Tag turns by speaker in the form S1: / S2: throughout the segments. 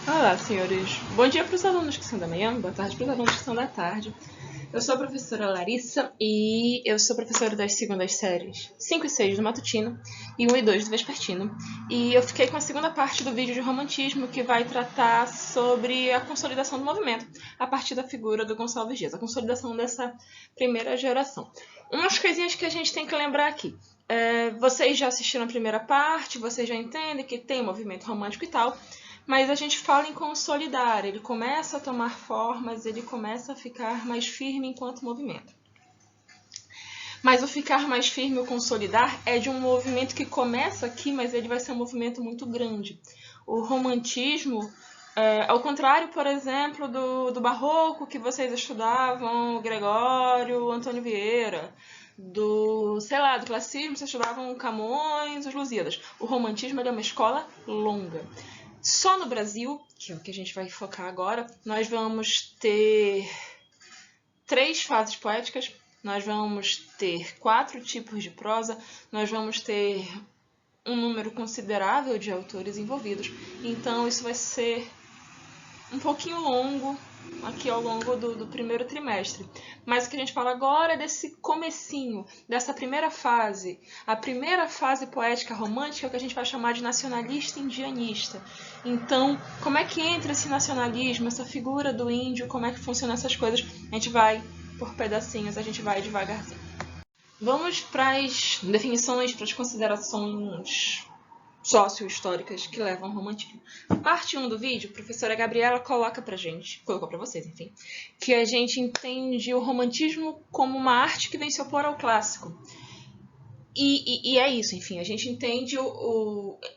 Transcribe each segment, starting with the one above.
S1: Olá, senhores. Bom dia para os alunos que são da manhã, boa tarde para os alunos que são da tarde. Eu sou a professora Larissa e eu sou professora das segundas séries 5 e 6 do matutino e 1 e 2 do vespertino. E eu fiquei com a segunda parte do vídeo de romantismo, que vai tratar sobre a consolidação do movimento a partir da figura do Gonçalves Dias, a consolidação dessa primeira geração. Umas coisinhas que a gente tem que lembrar aqui. Vocês já assistiram a primeira parte, vocês já entendem que tem movimento romântico e tal, mas a gente fala em consolidar, ele começa a tomar formas, ele começa a ficar mais firme enquanto movimento. Mas o ficar mais firme, o consolidar, é de um movimento que começa aqui, mas ele vai ser um movimento muito grande. O romantismo, ao contrário, por exemplo, do barroco que vocês estudavam, Gregório, Antônio Vieira, do classicismo, vocês estudavam Camões, os Lusíadas. O romantismo é uma escola longa. Só no Brasil, que é o que a gente vai focar agora, nós vamos ter 3 fases poéticas, nós vamos ter 4 tipos de prosa, nós vamos ter um número considerável de autores envolvidos. Então isso vai ser um pouquinho longo aqui ao longo do primeiro trimestre. Mas o que a gente fala agora é desse comecinho, dessa primeira fase. A primeira fase poética romântica é o que a gente vai chamar de nacionalista indianista. Então, como é que entra esse nacionalismo, essa figura do índio, como é que funcionam essas coisas? A gente vai por pedacinhos, a gente vai devagarzinho. Vamos para as definições, para as considerações sócio-históricas que levam ao romantismo. Parte 1 do vídeo, a professora Gabriela colocou pra vocês, enfim, que a gente entende o romantismo como uma arte que vem se opor ao clássico. E é isso, enfim, a gente entende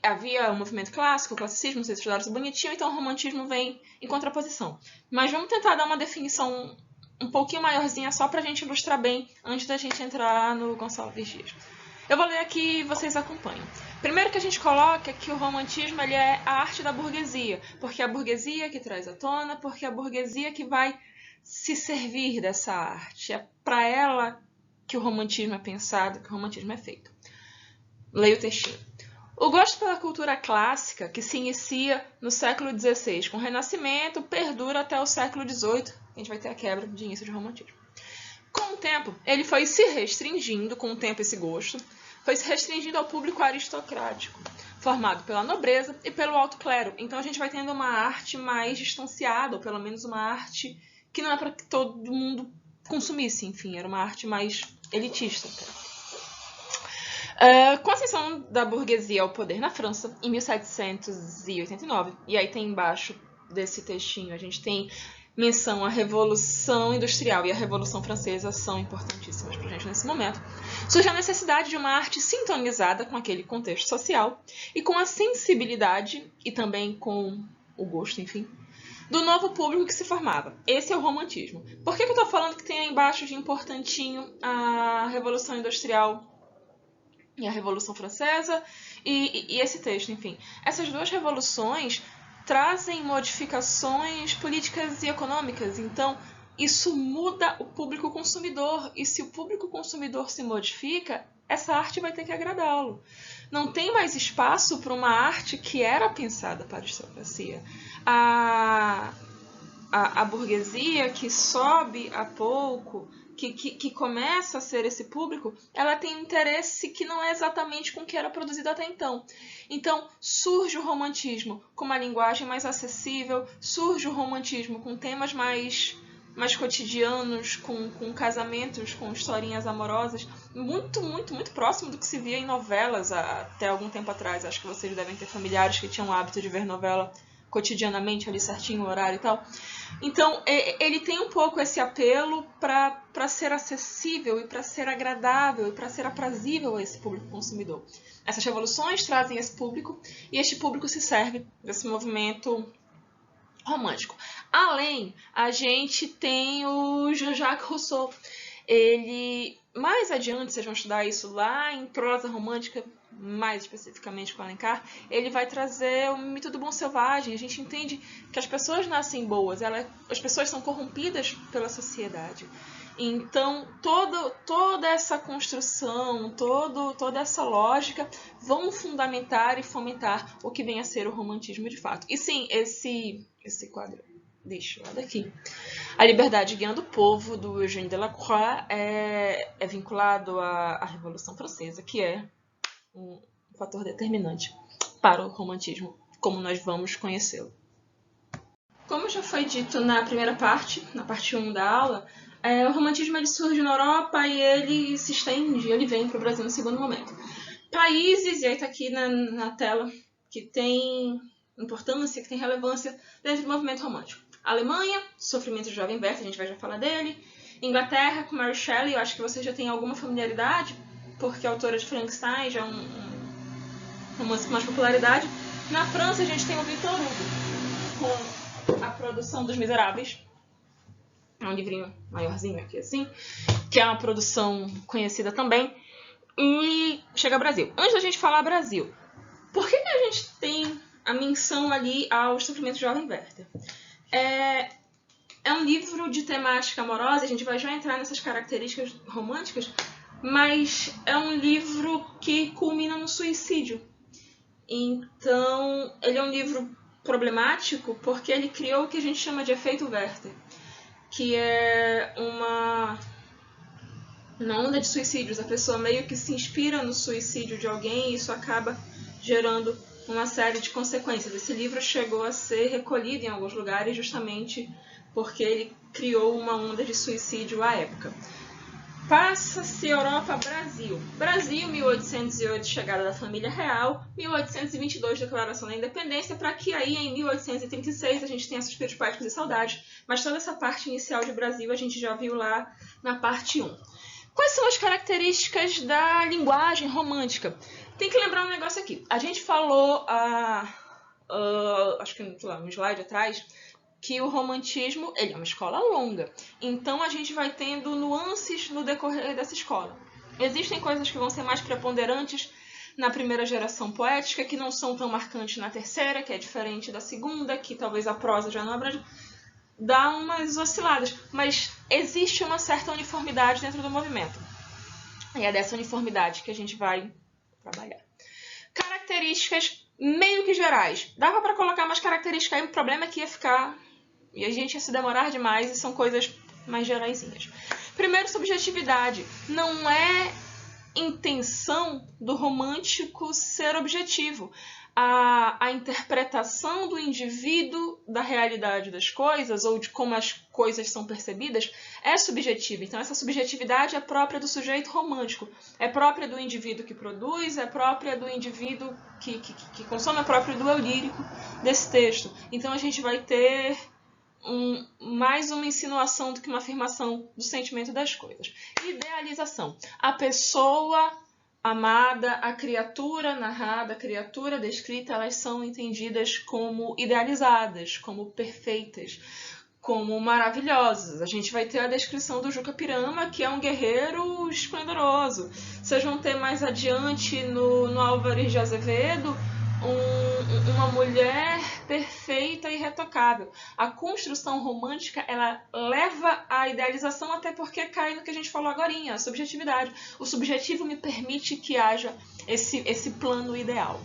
S1: havia o movimento clássico, o classicismo, vocês estudaram isso bonitinho, então o romantismo vem em contraposição. Mas vamos tentar dar uma definição um pouquinho maiorzinha só pra gente ilustrar bem antes da gente entrar no Gonçalves Dias. Eu vou ler aqui e vocês acompanham. Primeiro que a gente coloca que o romantismo ele é a arte da burguesia, porque é a burguesia que traz à tona, porque é a burguesia que vai se servir dessa arte. É para ela que o romantismo é pensado, que o romantismo é feito. Leia o textinho. O gosto pela cultura clássica, que se inicia no século XVI com o Renascimento, perdura até o século XVIII. A gente vai ter a quebra de início de romantismo. Com o tempo, ele foi se restringindo, com o tempo esse gosto, foi se restringindo ao público aristocrático, formado pela nobreza e pelo alto clero. Então a gente vai tendo uma arte mais distanciada, ou pelo menos uma arte que não é para que todo mundo consumisse, enfim, era uma arte mais elitista. Com a ascensão da burguesia ao poder na França, em 1789, e aí tem embaixo desse textinho, a gente tem menção à Revolução Industrial e à Revolução Francesa, são importantíssimas para a gente nesse momento, surge a necessidade de uma arte sintonizada com aquele contexto social e com a sensibilidade, e também com o gosto, enfim, do novo público que se formava. Esse é o romantismo. Por que eu estou falando que tem aí embaixo de importantinho a Revolução Industrial e a Revolução Francesa e esse texto, enfim? Essas duas revoluções trazem modificações políticas e econômicas, então isso muda o público consumidor, e se o público consumidor se modifica, essa arte vai ter que agradá-lo. Não tem mais espaço para uma arte que era pensada para a aristocracia. A burguesia que sobe a pouco, que começa a ser esse público, ela tem um interesse que não é exatamente com o que era produzido até então. Então, surge o romantismo com uma linguagem mais acessível, surge o romantismo com temas mais cotidianos, com casamentos, com historinhas amorosas, muito, muito, muito próximo do que se via em novelas até algum tempo atrás. Acho que vocês devem ter familiares que tinham o hábito de ver novela cotidianamente, ali certinho o horário e tal. Então, ele tem um pouco esse apelo para ser acessível e para ser agradável e para ser aprazível a esse público consumidor. Essas revoluções trazem esse público e este público se serve desse movimento romântico. Além, a gente tem o Jean-Jacques Rousseau. Ele, mais adiante, vocês vão estudar isso lá em prosa romântica, mais especificamente com Alencar, ele vai trazer o mito do bom selvagem. A gente entende que as pessoas nascem boas, as pessoas são corrompidas pela sociedade. Então, toda essa construção, toda essa lógica vão fundamentar e fomentar o que vem a ser o romantismo de fato. E sim, esse quadro, deixa eu olhar daqui. A Liberdade Guiando o Povo, do Eugène Delacroix, é vinculado à Revolução Francesa, que é um fator determinante para o romantismo, como nós vamos conhecê-lo. Como já foi dito na primeira parte, na parte 1 da aula, o romantismo ele surge na Europa e ele se estende, ele vem para o Brasil no segundo momento. Países, e aí está aqui na tela, que tem importância, que tem relevância dentro do movimento romântico. Alemanha, Sofrimento do Jovem Werther, a gente vai já falar dele. Inglaterra, com Mary Shelley, eu acho que você já tem alguma familiaridade, porque a autora de Frankenstein já é um romance com mais popularidade. Na França, a gente tem o Victor Hugo, com a produção dos Miseráveis. É um livrinho maiorzinho aqui assim, que é uma produção conhecida também. E chega ao Brasil. Antes da gente falar Brasil, por que a gente tem a menção ali ao Sofrimento do Jovem Werther? É um livro de temática amorosa, a gente vai já entrar nessas características românticas, mas é um livro que culmina no suicídio. Então, ele é um livro problemático porque ele criou o que a gente chama de efeito Werther, que é uma onda de suicídios. A pessoa meio que se inspira no suicídio de alguém e isso acaba gerando uma série de consequências. Esse livro chegou a ser recolhido em alguns lugares justamente porque ele criou uma onda de suicídio à época. Passa-se Europa-Brasil. Brasil, 1808, chegada da família real. 1822, declaração da independência, para que aí em 1836 a gente tenha Suspiros Poéticos e Saudades. Mas toda essa parte inicial de Brasil a gente já viu lá na parte 1. Quais são as características da linguagem romântica? Tem que lembrar um negócio aqui. A gente falou, acho que um slide atrás, que o romantismo ele é uma escola longa. Então, a gente vai tendo nuances no decorrer dessa escola. Existem coisas que vão ser mais preponderantes na primeira geração poética, que não são tão marcantes na terceira, que é diferente da segunda, que talvez a prosa já não abrange. Dá umas osciladas, mas existe uma certa uniformidade dentro do movimento. E é dessa uniformidade que a gente vai trabalhar. Características meio que gerais. Dava para colocar umas características aí, o problema é que ia ficar... E a gente ia se demorar demais e são coisas mais geraisinhas. Primeiro, subjetividade. Não é intenção do romântico ser objetivo. A interpretação do indivíduo da realidade das coisas ou de como as coisas são percebidas é subjetiva. Então, essa subjetividade é própria do sujeito romântico. É própria do indivíduo que produz, é própria do indivíduo que consome, é própria do eu lírico desse texto. Então, a gente vai ter mais uma insinuação do que uma afirmação do sentimento das coisas. Idealização. A pessoa amada, a criatura narrada, a criatura descrita, elas são entendidas como idealizadas, como perfeitas, como maravilhosas. A gente vai ter a descrição do Juca Pirama, que é um guerreiro esplendoroso. Vocês vão ter mais adiante no Álvares de Azevedo uma mulher perfeita e irretocável. A construção romântica, ela leva à idealização, até porque cai no que a gente falou agorinha, a subjetividade. O subjetivo me permite que haja esse plano ideal.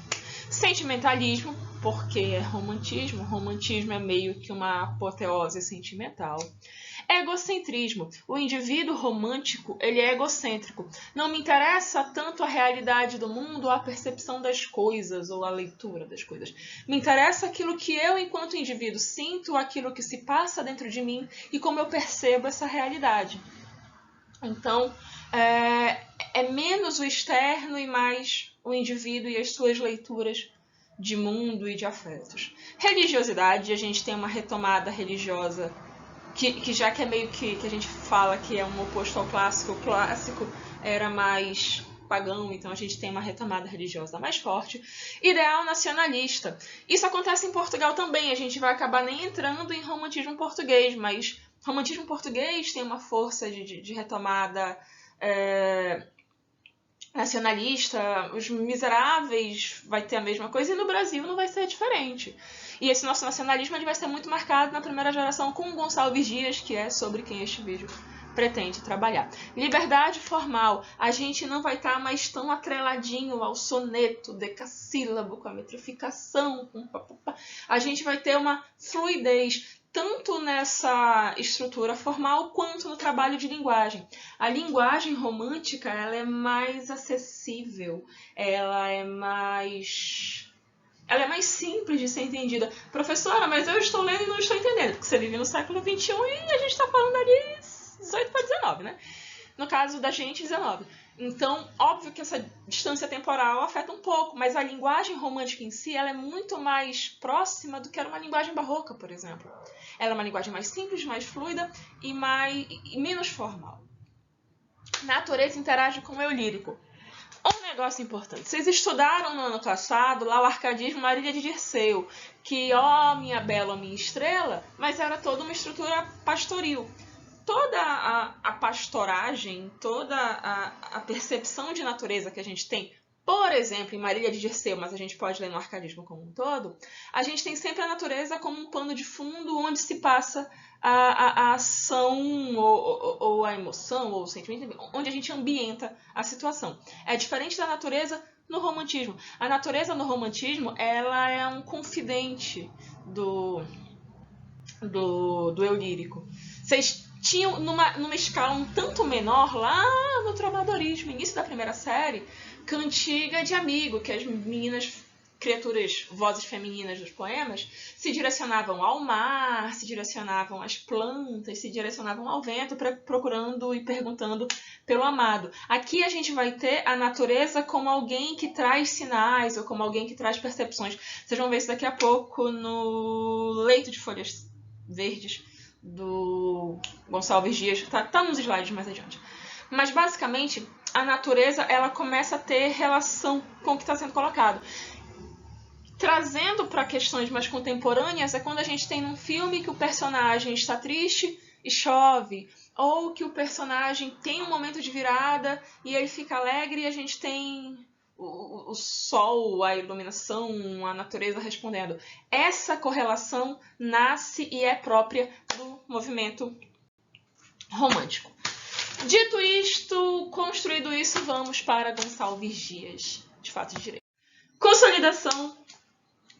S1: Sentimentalismo, porque é romantismo. Romantismo é meio que uma apoteose sentimental. Egocentrismo. O indivíduo romântico, ele é egocêntrico. Não me interessa tanto a realidade do mundo ou a percepção das coisas ou a leitura das coisas. Me interessa aquilo que eu, enquanto indivíduo, sinto, aquilo que se passa dentro de mim e como eu percebo essa realidade. Então, é menos o externo e mais o indivíduo e as suas leituras de mundo e de afetos. Religiosidade, a gente tem uma retomada religiosa que já que é meio que a gente fala que é um oposto ao clássico, o clássico era mais pagão, então a gente tem uma retomada religiosa mais forte. Ideal nacionalista. Isso acontece em Portugal também, a gente vai acabar nem entrando em romantismo português, mas romantismo português tem uma força de retomada nacionalista, Os Miseráveis vai ter a mesma coisa e no Brasil não vai ser diferente. E esse nosso nacionalismo ele vai ser muito marcado na primeira geração com o Gonçalves Dias, que é sobre quem este vídeo pretende trabalhar. Liberdade formal, a gente não vai estar mais tão atreladinho ao soneto, decassílabo, com a metrificação, com papapá. A gente vai ter uma fluidez tanto nessa estrutura formal quanto no trabalho de linguagem. A linguagem romântica, ela é mais acessível, ela é mais simples de ser entendida. Professora, mas eu estou lendo e não estou entendendo, porque você vive no século XXI e a gente está falando ali 18 para 19, né? No caso da gente, 19. Então, óbvio que essa distância temporal afeta um pouco, mas a linguagem romântica em si, ela é muito mais próxima do que era uma linguagem barroca, por exemplo. Ela é uma linguagem mais simples, mais fluida e menos formal. Natureza interage com o eu lírico. Um negócio importante. Vocês estudaram no ano passado lá o arcadismo Marília de Dirceu, que, ó, minha bela, minha estrela, mas era toda uma estrutura pastoril. Toda a pastoragem, toda a percepção de natureza que a gente tem, por exemplo, em Marília de Dirceu, mas a gente pode ler no arcadismo como um todo, a gente tem sempre a natureza como um pano de fundo onde se passa a ação ou a emoção ou o sentimento, onde a gente ambienta a situação. É diferente da natureza no romantismo. A natureza no romantismo, ela é um confidente do eu lírico. Vocês tinham numa escala um tanto menor lá no trovadorismo, início da primeira série, cantiga de amigo, que as meninas, criaturas, vozes femininas dos poemas, se direcionavam ao mar, se direcionavam às plantas, se direcionavam ao vento, procurando e perguntando pelo amado. Aqui a gente vai ter a natureza como alguém que traz sinais ou como alguém que traz percepções. Vocês vão ver isso daqui a pouco no Leito de Folhas Verdes, do Gonçalves Dias, tá nos slides mais adiante. Mas basicamente a natureza ela começa a ter relação com o que está sendo colocado. Trazendo para questões mais contemporâneas é quando a gente tem num filme que o personagem está triste e chove, ou que o personagem tem um momento de virada e ele fica alegre e a gente tem o sol, a iluminação, a natureza respondendo. Essa correlação nasce e é própria do movimento romântico. Dito isto, construído isso, vamos para Gonçalves Dias, de Fato e Direito. Consolidação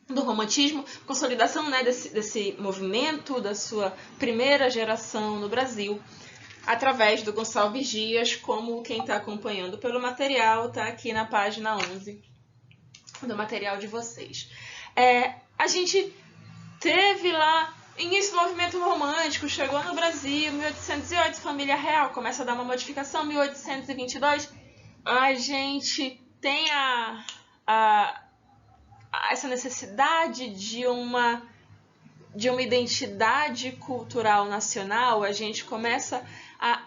S1: do romantismo, consolidação, né, desse movimento, da sua primeira geração no Brasil, através do Gonçalves Dias, como quem está acompanhando pelo material, está aqui na página 11 do material de vocês. A gente teve lá início do movimento romântico, chegou no Brasil, 1808, família real, começa a dar uma modificação, 1822, a gente tem essa necessidade de uma identidade cultural nacional, a gente começa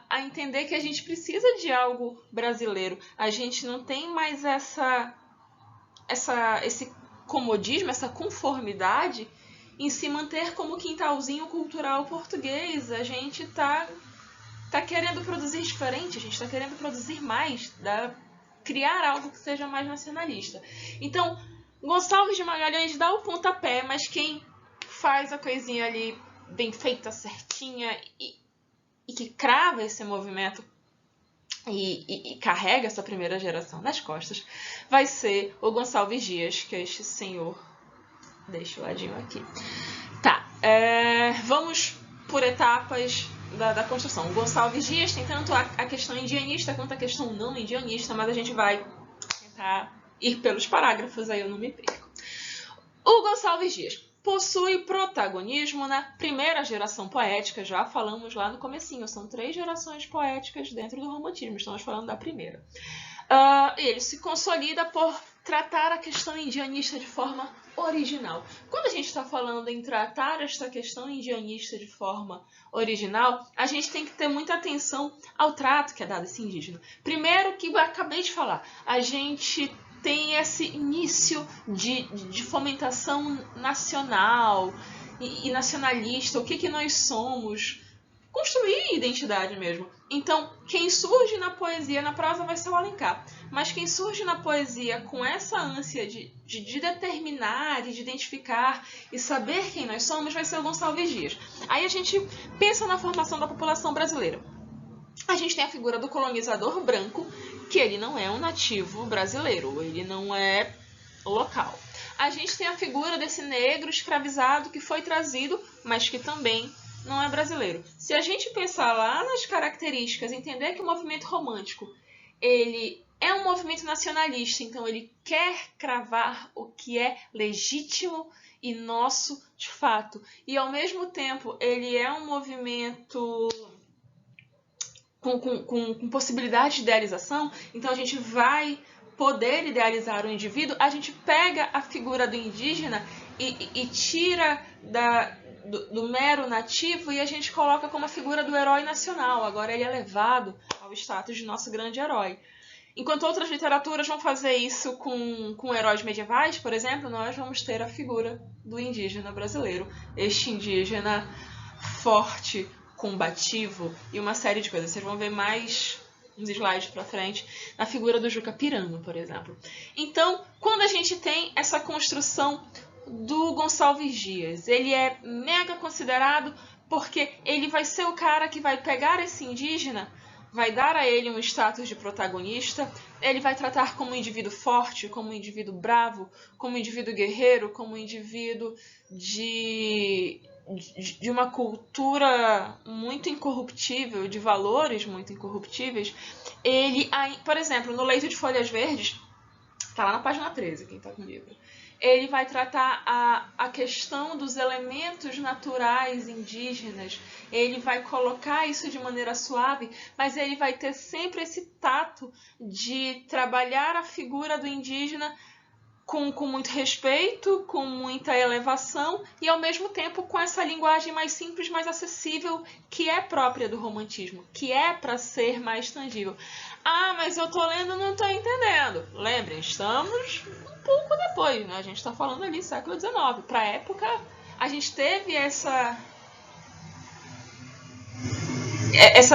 S1: a entender que a gente precisa de algo brasileiro. A gente não tem mais esse comodismo, essa conformidade em se manter como quintalzinho cultural português. A gente está querendo produzir diferente, a gente está querendo produzir mais, criar algo que seja mais nacionalista. Então, Gonçalves de Magalhães dá o pontapé, mas quem faz a coisinha ali bem feita, certinha e que crava esse movimento e carrega essa primeira geração nas costas, vai ser o Gonçalves Dias, que é este senhor. Deixa o ladinho aqui. Tá, vamos por etapas da construção. O Gonçalves Dias tem tanto a questão indianista quanto a questão não indianista, mas a gente vai tentar ir pelos parágrafos, aí eu não me perco. O Gonçalves Dias possui protagonismo na primeira geração poética, já falamos lá no comecinho, são 3 gerações poéticas dentro do romantismo, estamos falando da primeira. Ele se consolida por tratar a questão indianista de forma original. Quando a gente está falando em tratar esta questão indianista de forma original, a gente tem que ter muita atenção ao trato que é dado a esse indígena. Primeiro, que eu acabei de falar, a gente tem esse início de fomentação nacional e nacionalista, o que nós somos, construir identidade mesmo. Então, quem surge na poesia, na prosa vai ser o Alencar, mas quem surge na poesia com essa ânsia de determinar e de identificar e saber quem nós somos vai ser o Gonçalves Dias. Aí a gente pensa na formação da população brasileira. A gente tem a figura do colonizador branco, que ele não é um nativo brasileiro, ele não é local. A gente tem a figura desse negro escravizado que foi trazido, mas que também não é brasileiro. Se a gente pensar lá nas características, entender que o movimento romântico ele é um movimento nacionalista, então ele quer cravar o que é legítimo e nosso de fato. E ao mesmo tempo ele é um movimento com possibilidade de idealização, então a gente vai poder idealizar o indivíduo, a gente pega a figura do indígena e tira do mero nativo e a gente coloca como a figura do herói nacional. Agora ele é levado ao status de nosso grande herói. Enquanto outras literaturas vão fazer isso com heróis medievais, por exemplo, nós vamos ter a figura do indígena brasileiro. Este indígena forte, combativo e uma série de coisas. Vocês vão ver mais uns slides para frente na figura do Juca Piranga, por exemplo. Então, quando a gente tem essa construção do Gonçalves Dias, ele é mega considerado porque ele vai ser o cara que vai pegar esse indígena, vai dar a ele um status de protagonista, ele vai tratar como um indivíduo forte, como um indivíduo bravo, como um indivíduo guerreiro, como um indivíduo de uma cultura muito incorruptível, de valores muito incorruptíveis. Ele, por exemplo, no Leito de Folhas Verdes, está lá na página 13, quem está com o livro, ele vai tratar a questão dos elementos naturais indígenas, ele vai colocar isso de maneira suave, mas ele vai ter sempre esse tato de trabalhar a figura do indígena com muito respeito, com muita elevação e ao mesmo tempo com essa linguagem mais simples, mais acessível, que é própria do romantismo, que é para ser mais tangível. Ah, mas eu tô lendo e não tô entendendo. Lembrem, estamos um pouco depois, né? A gente está falando ali século XIX. Para a época, a gente teve essa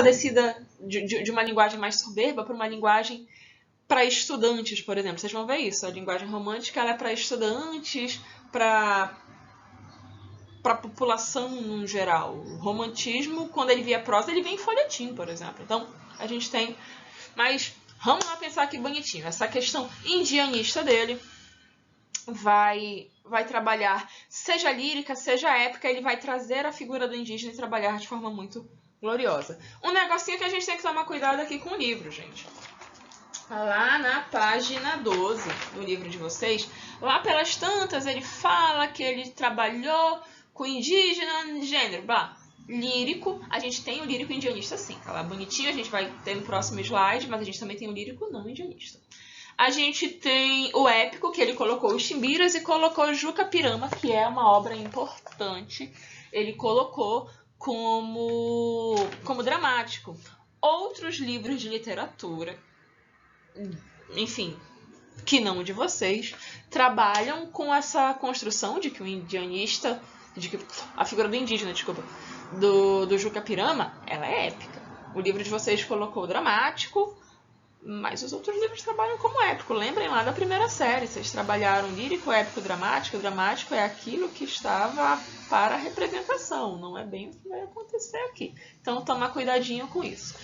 S1: descida de uma linguagem mais soberba para uma linguagem para estudantes, por exemplo. Vocês vão ver isso. A linguagem romântica ela é para estudantes, para a população no geral. O romantismo, quando ele via prosa, ele vem em folhetim, por exemplo. Então, a gente tem... Mas vamos lá pensar que bonitinho. Essa questão indianista dele vai trabalhar, seja lírica, seja épica, ele vai trazer a figura do indígena e trabalhar de forma muito gloriosa. Um negocinho que a gente tem que tomar cuidado aqui com o livro, gente. Lá na página 12 do livro de vocês, lá pelas tantas, ele fala que ele trabalhou com indígena, gênero, blá. Lírico, a gente tem o lírico indianista sim, tá lá bonitinho, a gente vai ter no próximo slide, mas a gente também tem o lírico não indianista. A gente tem o épico, que ele colocou os Timbiras e colocou o Juca Pirama, que é uma obra importante, ele colocou como dramático. Outros livros de literatura, enfim, que não de vocês, trabalham com essa construção de que o indianista, de que a figura do indígena, desculpa, do Juca Pirama, ela é épica. O livro de vocês colocou dramático, mas os outros livros trabalham como épico. Lembrem lá da primeira série, vocês trabalharam lírico, épico, dramático. O dramático é aquilo que estava para a representação, não é bem o que vai acontecer aqui. Então, tomar cuidadinho com isso.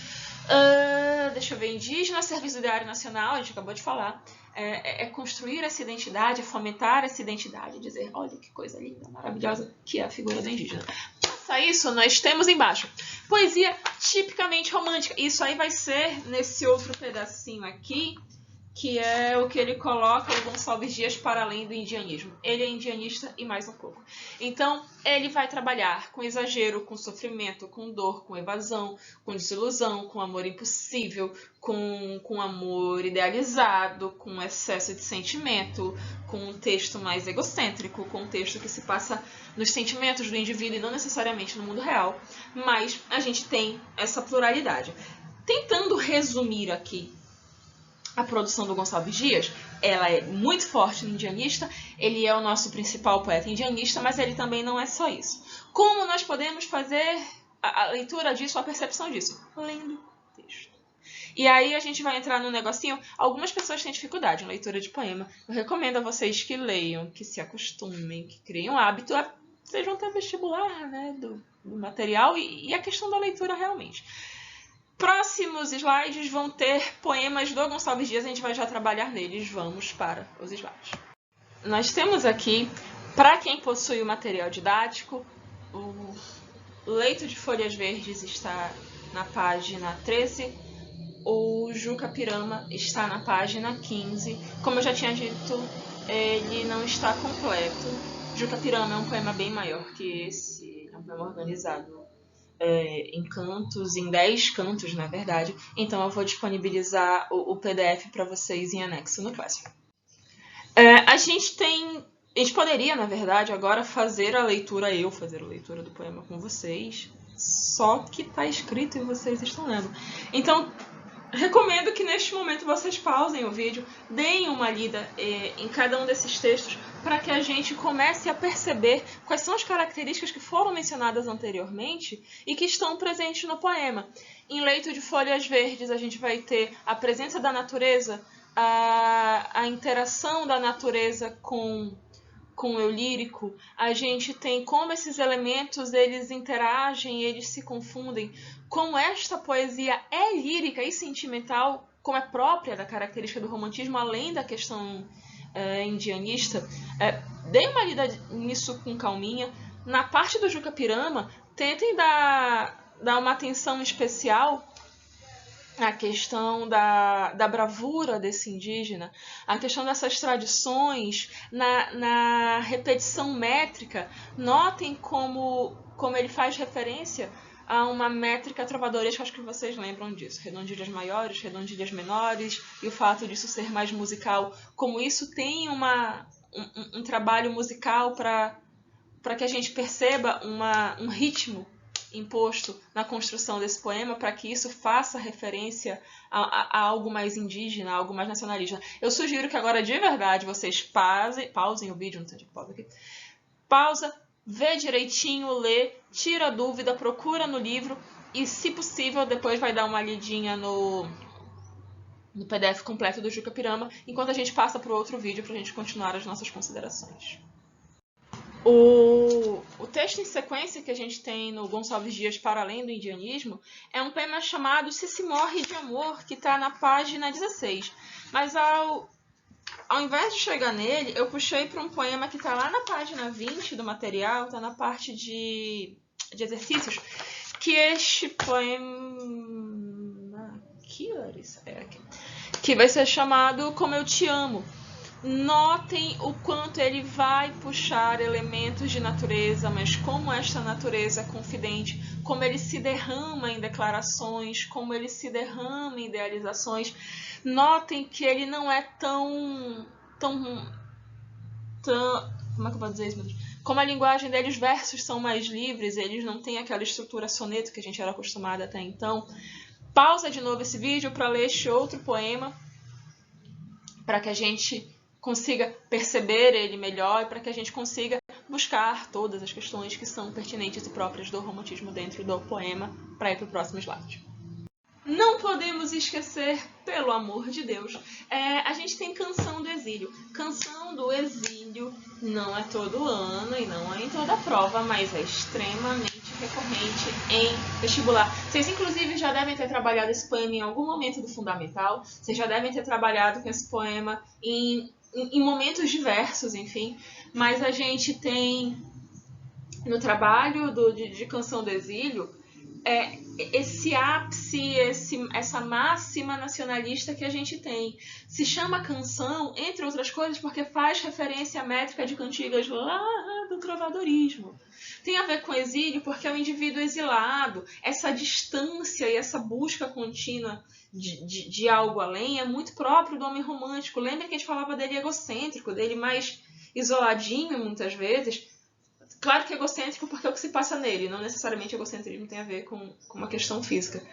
S1: Deixa eu ver, indígena, serviço ideário nacional, a gente acabou de falar, é construir essa identidade, é fomentar essa identidade, dizer, olha que coisa linda, maravilhosa, que é a figura do indígena. Passa isso, nós temos embaixo, poesia tipicamente romântica, isso aí vai ser nesse outro pedacinho aqui, que é o que ele coloca o Gonçalves Dias para além do indianismo. Ele é indianista e mais um pouco. Então, ele vai trabalhar com exagero, com sofrimento, com dor, com evasão, com desilusão, com amor impossível, com amor idealizado, com excesso de sentimento, com um texto mais egocêntrico, com um texto que se passa nos sentimentos do indivíduo e não necessariamente no mundo real. Mas a gente tem essa pluralidade. Tentando resumir aqui a produção do Gonçalves Dias, ela é muito forte no indianista, ele é o nosso principal poeta indianista, mas ele também não é só isso. Como nós podemos fazer a leitura disso, a percepção disso? Lendo o texto. E aí a gente vai entrar no negocinho, algumas pessoas têm dificuldade em leitura de poema, eu recomendo a vocês que leiam, que se acostumem, que criem um hábito, vocês vão ter vestibular, né, do material e a questão da leitura realmente. Próximos slides vão ter poemas do Gonçalves Dias, a gente vai já trabalhar neles. Vamos para os slides. Nós temos aqui, para quem possui o material didático, o Leito de Folhas Verdes está na página 13, o Juca Pirama está na página 15. Como eu já tinha dito, ele não está completo. Juca Pirama é um poema bem maior que esse, é um poema organizado em cantos, em 10 cantos, na verdade. Então eu vou disponibilizar o PDF para vocês em anexo no Classroom. A gente poderia, na verdade, agora fazer a leitura do poema com vocês, só que está escrito e vocês estão lendo. Então, recomendo que neste momento vocês pausem o vídeo, deem uma lida em cada um desses textos, para que a gente comece a perceber quais são as características que foram mencionadas anteriormente e que estão presentes no poema. Em Leito de Folhas Verdes, a gente vai ter a presença da natureza, a interação da natureza com o eu lírico. A gente tem como esses elementos eles interagem, eles se confundem, como esta poesia é lírica e sentimental, como é própria da característica do romantismo, além da questão indianista. Dê uma lida nisso com calminha. Na parte do Juca Pirama, tentem dar uma atenção especial a questão da bravura desse indígena, a questão dessas tradições, na repetição métrica. Notem como ele faz referência a uma métrica trovadoresca, acho que vocês lembram disso. Redondilhas maiores, redondilhas menores, e o fato disso ser mais musical, como isso tem um trabalho musical para que a gente perceba um ritmo imposto na construção desse poema, para que isso faça referência a algo mais indígena, a algo mais nacionalista. Eu sugiro que agora, de verdade, vocês pausem o vídeo, não sei de que pausa aqui. Pausa, vê direitinho, lê, tira a dúvida, procura no livro e, se possível, depois vai dar uma lidinha no PDF completo do Juca Pirama, enquanto a gente passa para o outro vídeo para a gente continuar as nossas considerações. O texto em sequência que a gente tem no Gonçalves Dias Para Além do Indianismo é um poema chamado Se Morre de Amor, que está na página 16. Mas ao invés de chegar nele, eu puxei para um poema que está lá na página 20 do material, está na parte de exercícios, que este poema aqui, Larissa, aqui, que vai ser chamado Como Eu Te Amo. Notem o quanto ele vai puxar elementos de natureza, mas como esta natureza é confidente, como ele se derrama em declarações, como ele se derrama em idealizações. Notem que ele não é tão como é que eu vou dizer isso, meu Deus? Como a linguagem dele, os versos são mais livres, eles não têm aquela estrutura soneto que a gente era acostumado até então. Pausa de novo esse vídeo para ler este outro poema, para que a gente consiga perceber ele melhor e para que a gente consiga buscar todas as questões que são pertinentes e próprias do romantismo dentro do poema, para ir para o próximo slide. Não podemos esquecer, pelo amor de Deus, a gente tem Canção do Exílio. Canção do Exílio não é todo ano e não é em toda prova, mas é extremamente recorrente em vestibular. Vocês, inclusive, já devem ter trabalhado esse poema em algum momento do fundamental, vocês já devem ter trabalhado com esse poema em momentos diversos, enfim, mas a gente tem no trabalho de Canção do Exílio esse ápice, essa máxima nacionalista que a gente tem. Se chama canção, entre outras coisas, porque faz referência à métrica de cantigas lá do trovadorismo. Tem a ver com exílio porque é o indivíduo exilado, essa distância e essa busca contínua de algo além é muito próprio do homem romântico. Lembra que a gente falava dele egocêntrico, dele mais isoladinho muitas vezes. Claro que é egocêntrico porque é o que se passa nele, não necessariamente egocentrismo tem a ver com uma questão física.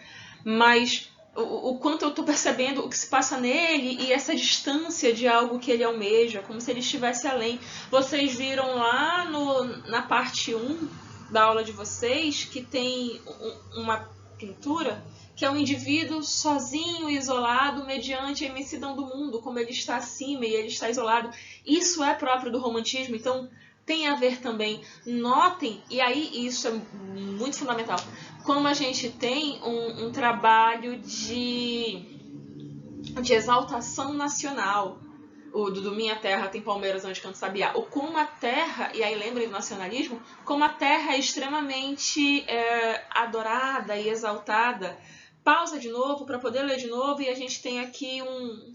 S1: Mas o quanto eu estou percebendo o que se passa nele e essa distância de algo que ele almeja, como se ele estivesse além. Vocês viram lá na parte 1 da aula de vocês que tem uma pintura que é um indivíduo sozinho e isolado mediante a imensidão do mundo, como ele está acima e ele está isolado. Isso é próprio do romantismo, então tem a ver também, notem, e aí isso é muito fundamental, como a gente tem um trabalho de exaltação nacional. O do Minha Terra tem Palmeiras onde canto sabiá. O como a terra, e aí lembrem do nacionalismo, como a terra é extremamente adorada e exaltada. Pausa de novo para poder ler de novo e a gente tem aqui não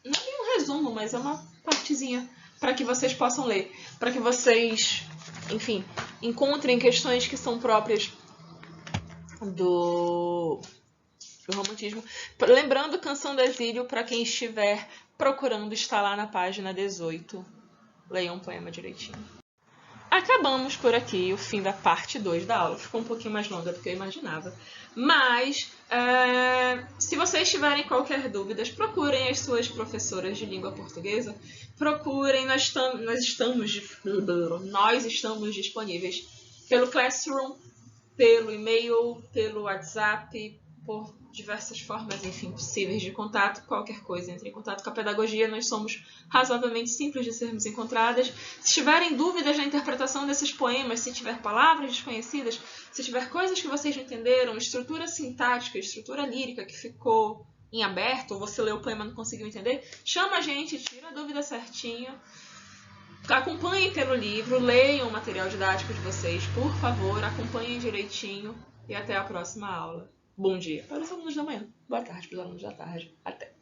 S1: é um resumo, mas é uma partezinha para que vocês possam ler, para que vocês, enfim, encontrem questões que são próprias do romantismo. Lembrando, Canção do Exílio, para quem estiver procurando, está lá na página 18. Leiam o poema direitinho. Acabamos por aqui o fim da parte 2 da aula. Ficou um pouquinho mais longa do que eu imaginava. Mas, se vocês tiverem qualquer dúvida, procurem as suas professoras de língua portuguesa. Procurem, nós estamos disponíveis pelo Classroom, pelo e-mail, pelo WhatsApp, por diversas formas, enfim, possíveis de contato. Qualquer coisa, entre em contato com a pedagogia. Nós somos razoavelmente simples de sermos encontradas. Se tiverem dúvidas na interpretação desses poemas, se tiver palavras desconhecidas, se tiver coisas que vocês não entenderam, estrutura sintática, estrutura lírica que ficou em aberto, ou você leu o poema e não conseguiu entender, chama a gente, tira a dúvida certinho. Acompanhem pelo livro, leiam o material didático de vocês, por favor, acompanhem direitinho e até a próxima aula. Bom dia para os alunos da manhã, boa tarde para os alunos da tarde. Até!